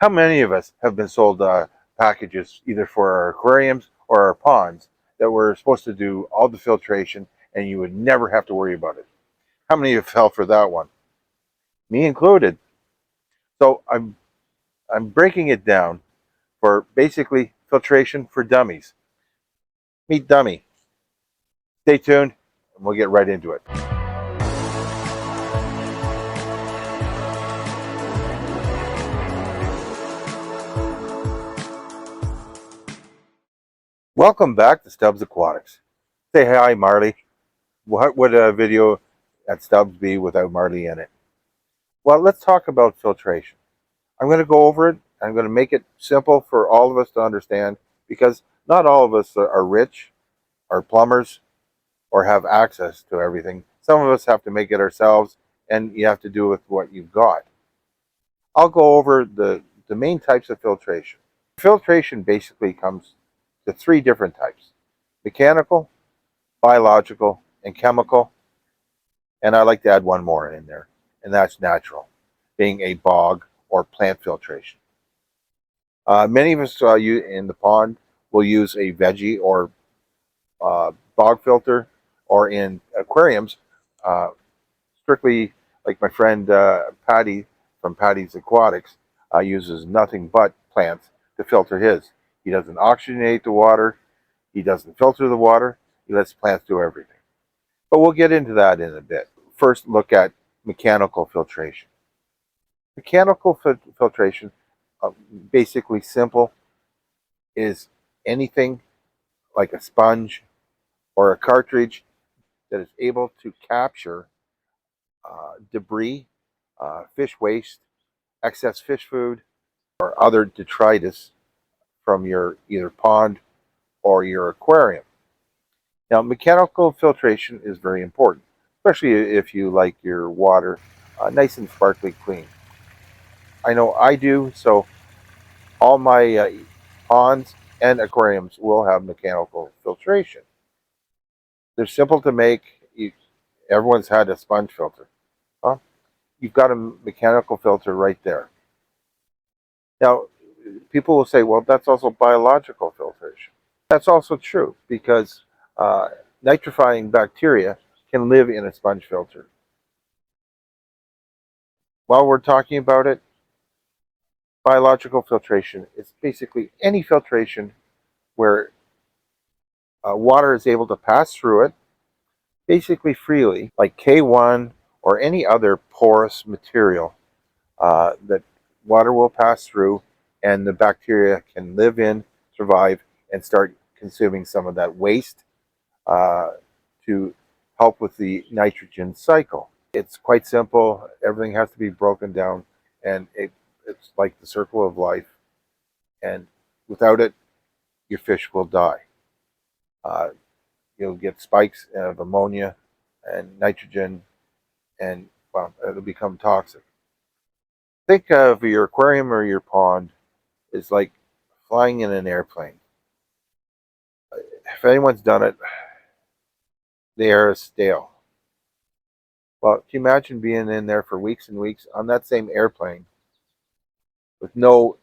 How many of us have been sold packages either for our aquariums or our ponds that were supposed to do all the filtration and you would never have to worry about it? How many have fell for that one? Me included. So I'm breaking it down for basically filtration for dummies. Meet Dummy. Stay tuned and we'll get right into it. Welcome back to Stubbs Aquatics. Say hi, Marley. What would a video at Stubbs be without Marley in it? Well, let's talk about filtration. I'm going to go over it. I'm going to make it simple for all of us to understand because not all of us are rich, are plumbers, or have access to everything. Some of us have to make it ourselves, and you have to do with what you've got. I'll go over the main types of filtration. Filtration basically comes to three different types: mechanical, biological, and chemical. And I like to add one more in there, and that's natural, being a bog or plant filtration. Many of us in the pond will use a veggie or bog filter, or in aquariums, uh, strictly like my friend Patty from Patty's Aquatics uses nothing but plants to filter his. He doesn't oxygenate the water. He doesn't filter the water. He lets plants do everything. But we'll get into that in a bit. First, look at mechanical filtration. Mechanical filtration, basically simple, is anything like a sponge or a cartridge that is able to capture debris, fish waste, excess fish food, or other detritus from your either pond or your aquarium. Now, mechanical filtration is very important, especially if you like your water nice and sparkly clean. I know I do, so all my ponds and aquariums will have mechanical filtration. They're simple to make. Everyone's had a sponge filter. Well, you've got a mechanical filter right there. Now, people will say, well, that's also biological filtration. That's also true because nitrifying bacteria can live in a sponge filter. While we're talking about it, biological filtration is basically any filtration where water is able to pass through it basically freely, like K1 or any other porous material that water will pass through and the bacteria can live in, survive, and start consuming some of that waste to help with the nitrogen cycle. It's quite simple. Everything has to be broken down, and it's like the circle of life. And without it, your fish will die. You'll get spikes of ammonia and nitrogen, and well, it'll become toxic. Think of your aquarium or your pond as like flying in an airplane. If anyone's done it, the air is stale. Well, can you imagine being in there for weeks and weeks on that same airplane with no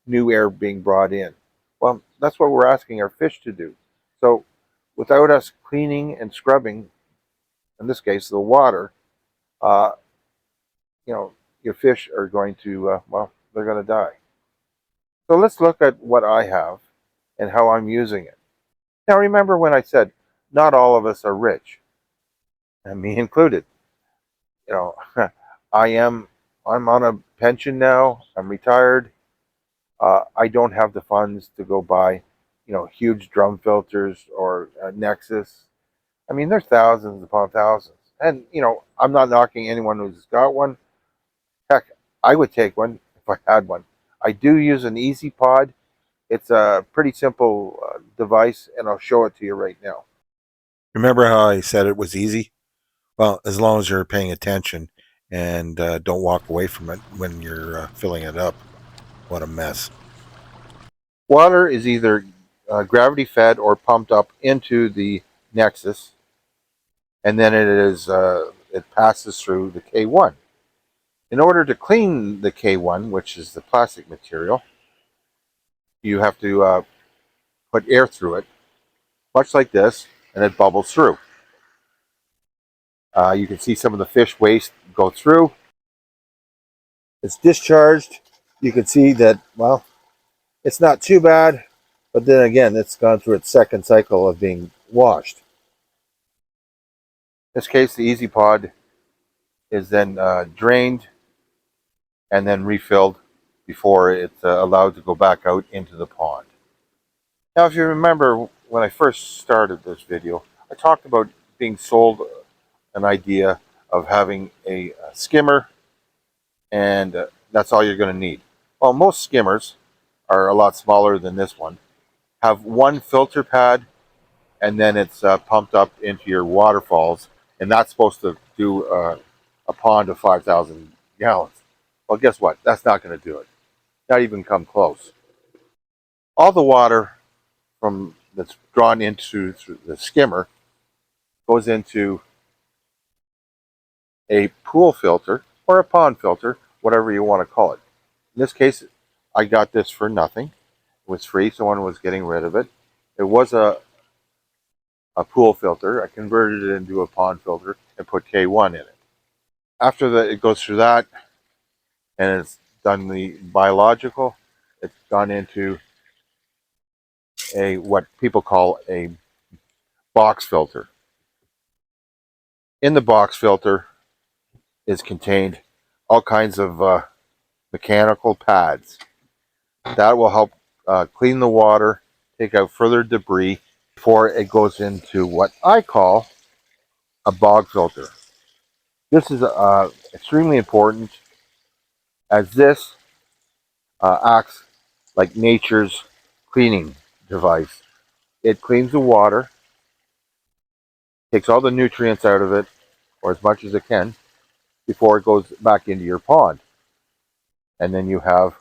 new air being brought in? Well, that's what we're asking our fish to do. So without us cleaning and scrubbing, in this case, the water, uh, your fish are going to, they're going to die. So let's look at what I have and how I'm using it. Now, remember when I said not all of us are rich, and me included. You know, I'm on a pension now. I'm retired. I don't have the funds to go buy, huge drum filters or Nexus. I mean, there's thousands upon thousands. And, I'm not knocking anyone who's got one. Heck, I would take one if I had one. I do use an Easy Pod. It's a pretty simple device, and I'll show it to you right now. Remember how I said it was easy? Well, as long as you're paying attention and don't walk away from it when you're filling it up. What a mess. Water is either gravity fed or pumped up into the Nexus, and then it passes through the K1. In order to clean the K1, which is the plastic material, you have to put air through it, much like this, and it bubbles through. You can see some of the fish waste go through. It's discharged. You can see that, well, it's not too bad, but then again, it's gone through its second cycle of being washed. In this case, the Easy Pod is then drained and then refilled before it's allowed to go back out into the pond. Now, if you remember when I first started this video, I talked about being sold an idea of having a skimmer, and that's all you're going to need. Well, most skimmers are a lot smaller than this one, have one filter pad, and then it's pumped up into your waterfalls, and that's supposed to do a pond of 5,000 gallons. Well, guess what? That's not going to do it. Not even come close. All the water from that's drawn into the skimmer goes into a pool filter or a pond filter, whatever you want to call it. In this case, I got this for nothing. It was free. Someone was getting rid of it. It was a pool filter. I converted it into a pond filter and put K1 in it. After it goes through that and it's done the biological, it's gone into what people call a box filter. In the box filter is contained all kinds of mechanical pads that will help clean the water, take out further debris before it goes into what I call a bog filter. This is extremely important, as this acts like nature's cleaning device. It cleans the water, takes all the nutrients out of it, or as much as it can, before it goes back into your pond. And then you have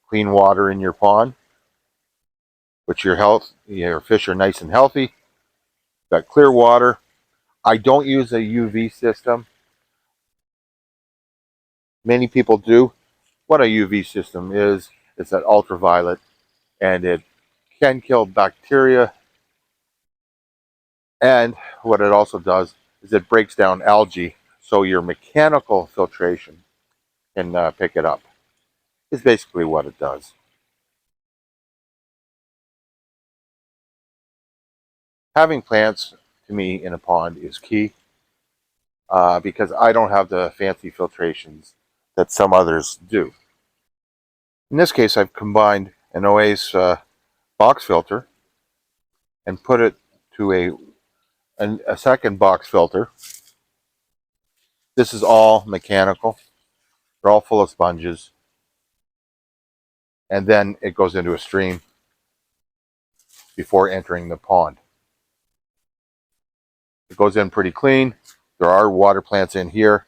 clean water in your pond, which your fish are nice and healthy. Got clear water. I don't use a UV system. Many people do. What a UV system is, it's that ultraviolet, and it can kill bacteria. And what it also does is it breaks down algae, so your mechanical filtration can pick it up. Is basically what it does. Having plants, to me, in a pond is key, because I don't have the fancy filtrations that some others do. In this case, I've combined an Oase box filter and put it to a second box filter. This is all mechanical. They're all full of sponges. And then it goes into a stream before entering the pond. It goes in pretty clean. There are water plants in here.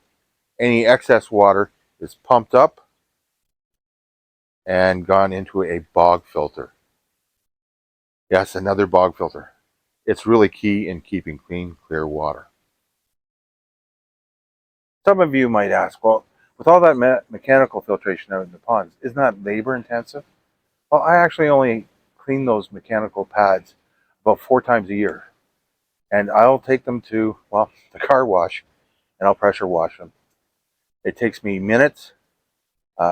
Any excess water is pumped up and gone into a bog filter. Yes, another bog filter. It's really key in keeping clean, clear water. Some of you might ask, well, with all that mechanical filtration out in the ponds, isn't that labor intensive? Well, I actually only clean those mechanical pads about 4 times a year. And I'll take them to, well, the car wash, and I'll pressure wash them. It takes me minutes,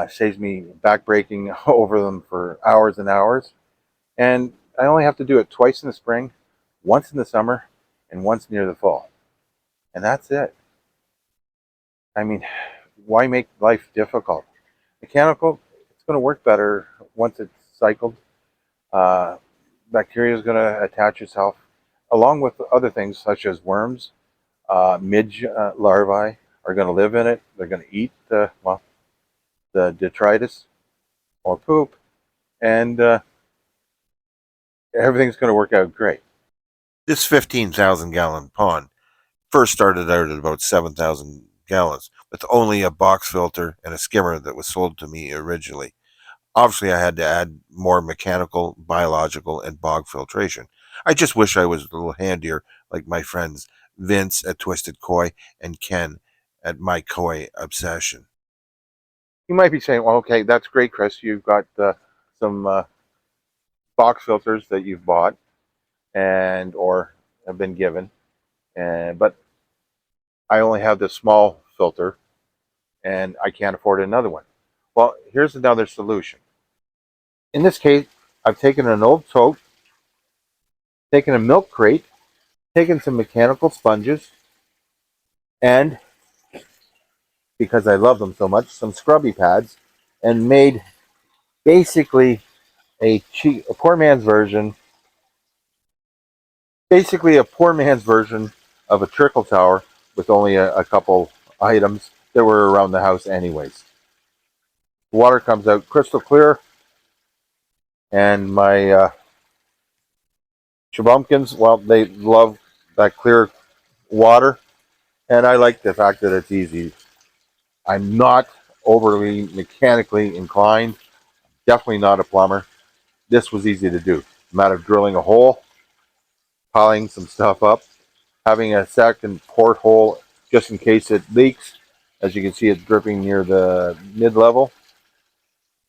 saves me back breaking over them for hours and hours. And I only have to do it twice in the spring, once in the summer, and once near the fall. And that's it. I mean, why make life difficult? Mechanical, it's going to work better once it's cycled. Bacteria is going to attach itself, along with other things such as worms. Midge larvae are going to live in it. They're going to eat the detritus or poop, and everything's going to work out great. This 15,000 gallon pond first started out at about 7,000 gallons with only a box filter and a skimmer that was sold to me originally. Obviously, I had to add more mechanical, biological, and bog filtration. I just wish I was a little handier like my friends Vince at Twisted Koi and Ken at My Koi Obsession. You might be saying, well, okay, that's great, Chris. You've got some box filters that you've bought and or have been given, and but I only have this small filter and I can't afford another one. Well, here's another solution. In this case, I've taken an old tote, taken a milk crate, taken some mechanical sponges, and because I love them so much, some scrubby pads, and made basically a poor man's version, of a trickle tower with only a couple items that were around the house anyways. The water comes out crystal clear, and my Shabumpkins, well, they love that clear water, and I like the fact that it's easy. I'm not overly mechanically inclined, definitely not a plumber. This was easy to do. A matter of drilling a hole, piling some stuff up, having a second porthole just in case it leaks. As you can see, it's dripping near the mid-level,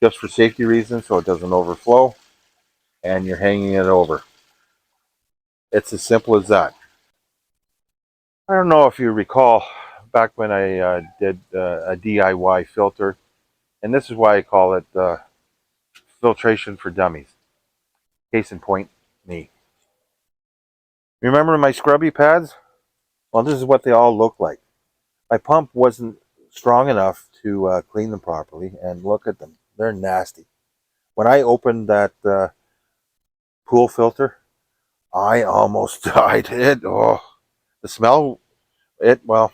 just for safety reasons, so it doesn't overflow, and you're hanging it over. It's as simple as that. I don't know if you recall back when I did a DIY filter, and this is why I call it Filtration for Dummies. Case in point, me. Remember my scrubby pads? Well, this is what they all look like. My pump wasn't strong enough to clean them properly, and look at them. They're nasty. When I opened that pool filter, I almost died. The smell, well,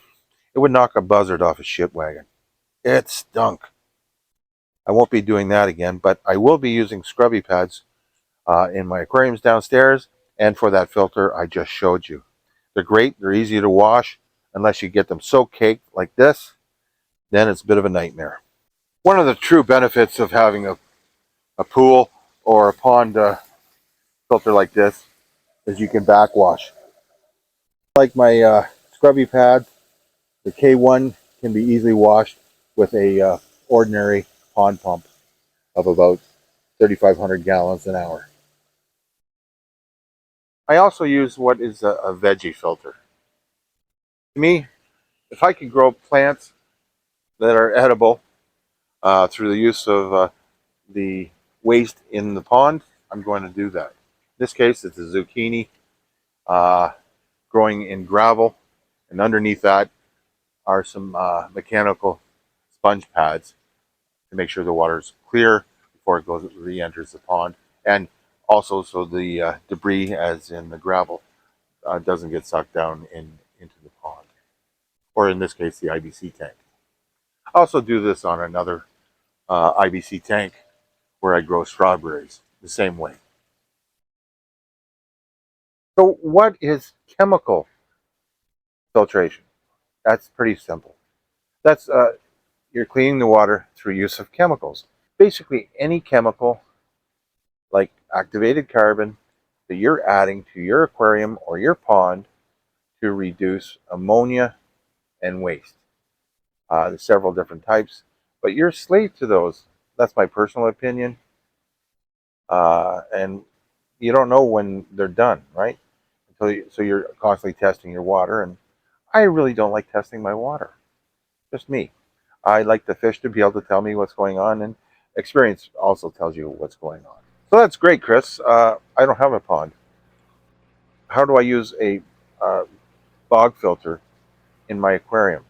it would knock a buzzard off a shit wagon. It stunk. I won't be doing that again, but I will be using scrubby pads in my aquariums downstairs and for that filter I just showed you. They're great. They're easy to wash unless you get them so caked like this. Then it's a bit of a nightmare. One of the true benefits of having a pool or a pond filter like this is you can backwash. Like my scrubby pad, the K1 can be easily washed with a ordinary pond pump of about 3,500 gallons an hour. I also use what is a veggie filter. To me, if I can grow plants that are edible through the use of the waste in the pond, I'm going to do that. In this case, it's a zucchini uh, growing in gravel, and underneath that are some mechanical sponge pads to make sure the water is clear before it goes re-enters the pond, and also so the debris, as in the gravel, doesn't get sucked down into the pond, or in this case, the IBC tank. I also do this on another IBC tank where I grow strawberries the same way. So what is chemical filtration? That's pretty simple. That's you're cleaning the water through use of chemicals. Basically, any chemical like activated carbon that you're adding to your aquarium or your pond to reduce ammonia and waste. There's several different types, but you're a slave to those. That's my personal opinion. And you don't know when they're done, right? So you're constantly testing your water, and I really don't like testing my water. Just me. I like the fish to be able to tell me what's going on, and experience also tells you what's going on. So that's great, Chris. I don't have a pond. How do I use a uh, bog filter in my aquarium?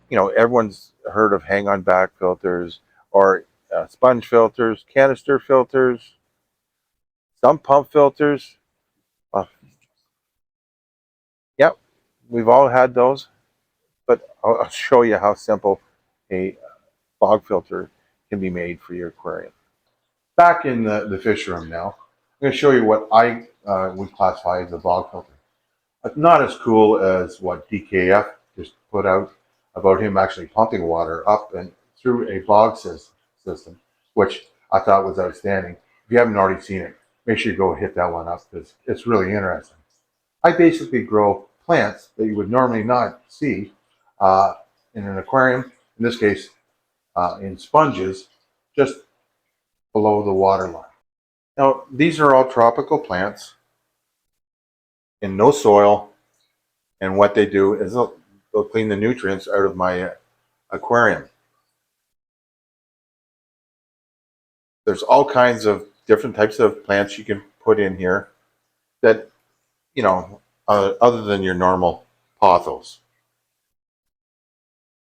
You know, everyone's heard of hang-on back filters or sponge filters, canister filters, some pump filters. Uh, yep, we've all had those, but I'll show you how simple a bog filter can be made for your aquarium. Back in the fish room now, I'm going to show you what I would classify as a bog filter. Not as cool as what DKF just put out about him actually pumping water up and through a bog system, which I thought was outstanding. If you haven't already seen it, make sure you go hit that one up because it's really interesting. I basically grow plants that you would normally not see in an aquarium. In this case, in sponges just below the water line. Now, these are all tropical plants in no soil, and what they do is they'll clean the nutrients out of my aquarium. There's all kinds of different types of plants you can put in here that, you know, other than your normal pothos.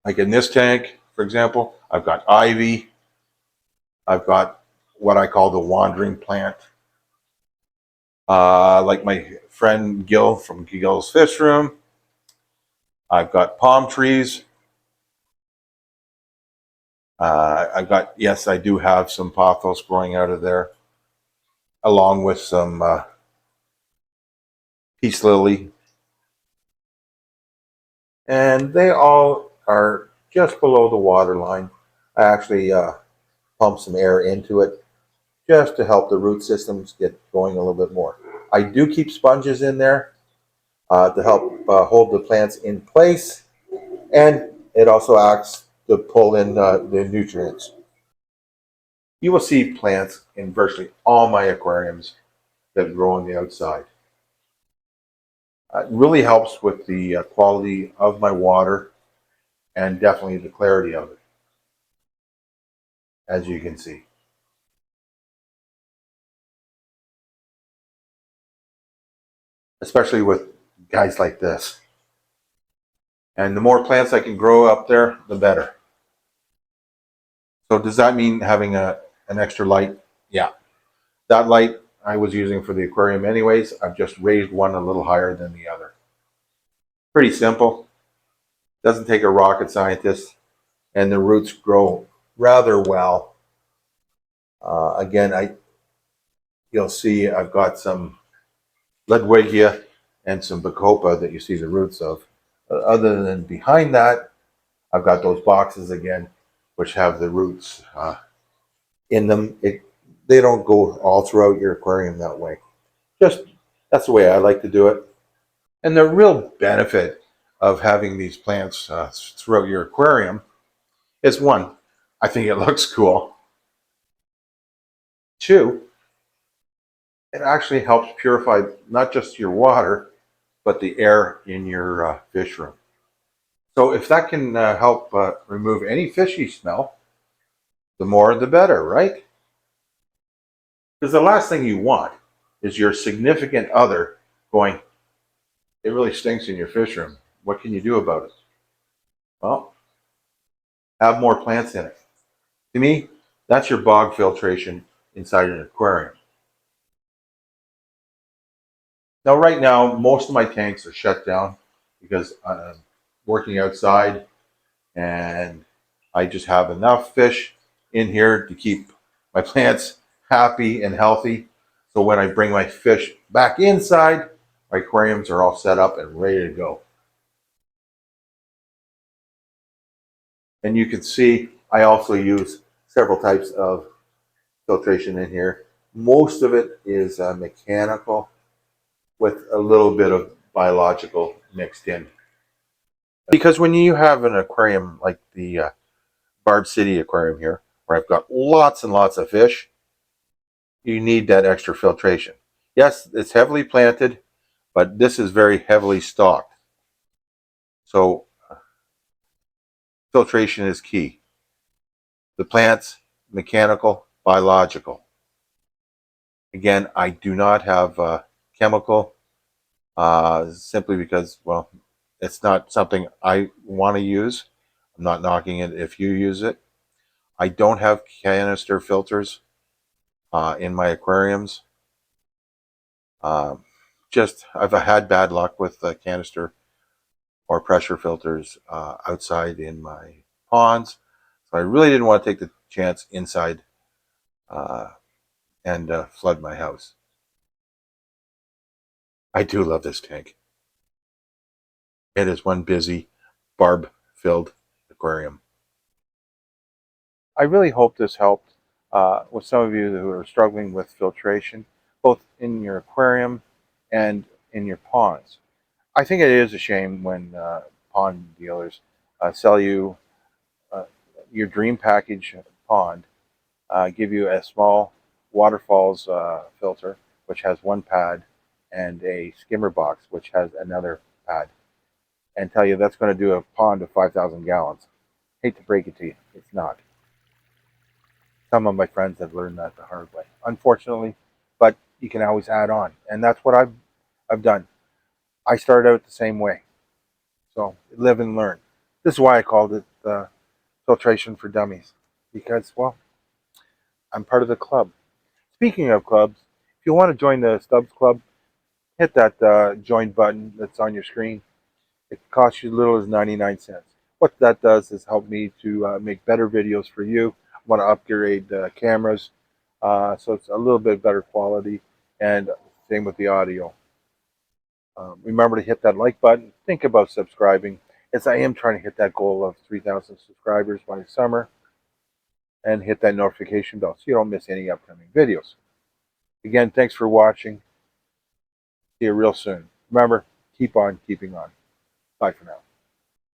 Like in this tank, for example, I've got ivy. I've got what I call the wandering plant. Like my friend Gil from Gil's Fish Room. I've got palm trees. I've got, yes, I do have some pothos growing out of there, along with some peace lily. And they all are just below the water line. I actually pump some air into it just to help the root systems get going a little bit more. I do keep sponges in there to help hold the plants in place, and it also acts to pull in the nutrients. You will see plants in virtually all my aquariums that grow on the outside. It really helps with the quality of my water and definitely the clarity of it, as you can see. Especially with guys like this. And the more plants I can grow up there, the better. So does that mean having an extra light? Yeah. That light I was using for the aquarium anyways. I've just raised one a little higher than the other. Pretty simple. Doesn't take a rocket scientist. And the roots grow rather well. Again, you'll see I've got some Ledwigia and some Bacopa that you see the roots of. Other than behind that, I've got those boxes again, which have the roots in them. They don't go all throughout your aquarium that way. Just that's the way I like to do it. And the real benefit of having these plants throughout your aquarium is, one, I think it looks cool. Two, it actually helps purify not just your water, but the air in your fish room. So if that can help remove any fishy smell, the more the better, right? Because the last thing you want is your significant other going, it really stinks in your fish room. What can you do about it? Well, have more plants in it. To me, that's your bog filtration inside an aquarium. Now, right now, most of my tanks are shut down because I'm working outside and I just have enough fish in here to keep my plants happy and healthy. So when I bring my fish back inside, my aquariums are all set up and ready to go. And you can see I also use several types of filtration in here. Most of it is mechanical with a little bit of biological mixed in. Because when you have an aquarium like the Barb City aquarium here, where I've got lots and lots of fish, you need that extra filtration. Yes, it's heavily planted, but this is very heavily stocked. So filtration is key. The plants, mechanical, biological. Again, I do not have chemical simply because, well, it's not something I want to use. I'm not knocking it if you use it. I don't have canister filters in my aquariums. I've had bad luck with canister or pressure filters outside in my ponds. So I really didn't want to take the chance inside and flood my house. I do love this tank. It is one busy, barb-filled aquarium. I really hope this helped with some of you who are struggling with filtration, both in your aquarium and in your ponds. I think it is a shame when pond dealers sell you your dream package pond, give you a small waterfalls filter, which has one pad, and a skimmer box, which has another pad, and tell you that's going to do a pond of 5,000 gallons. Hate to break it to you, it's not. Some of my friends have learned that the hard way, unfortunately, but you can always add on, and that's what I've done. I started out the same way, so live and learn. This is why I called it Filtration for Dummies, because, well, I'm part of the club. Speaking of clubs, if you want to join the Stubbs Club, hit that join button that's on your screen. It costs you as little as 99 cents. What that does is help me to make better videos for you. I want to upgrade the cameras, so it's a little bit better quality, and same with the audio. Remember to hit that like button. Think about subscribing, as I am trying to hit that goal of 3,000 subscribers by summer, and hit that notification bell so you don't miss any upcoming videos. Again, thanks for watching. See you real soon. Remember, keep on keeping on. Bye for now.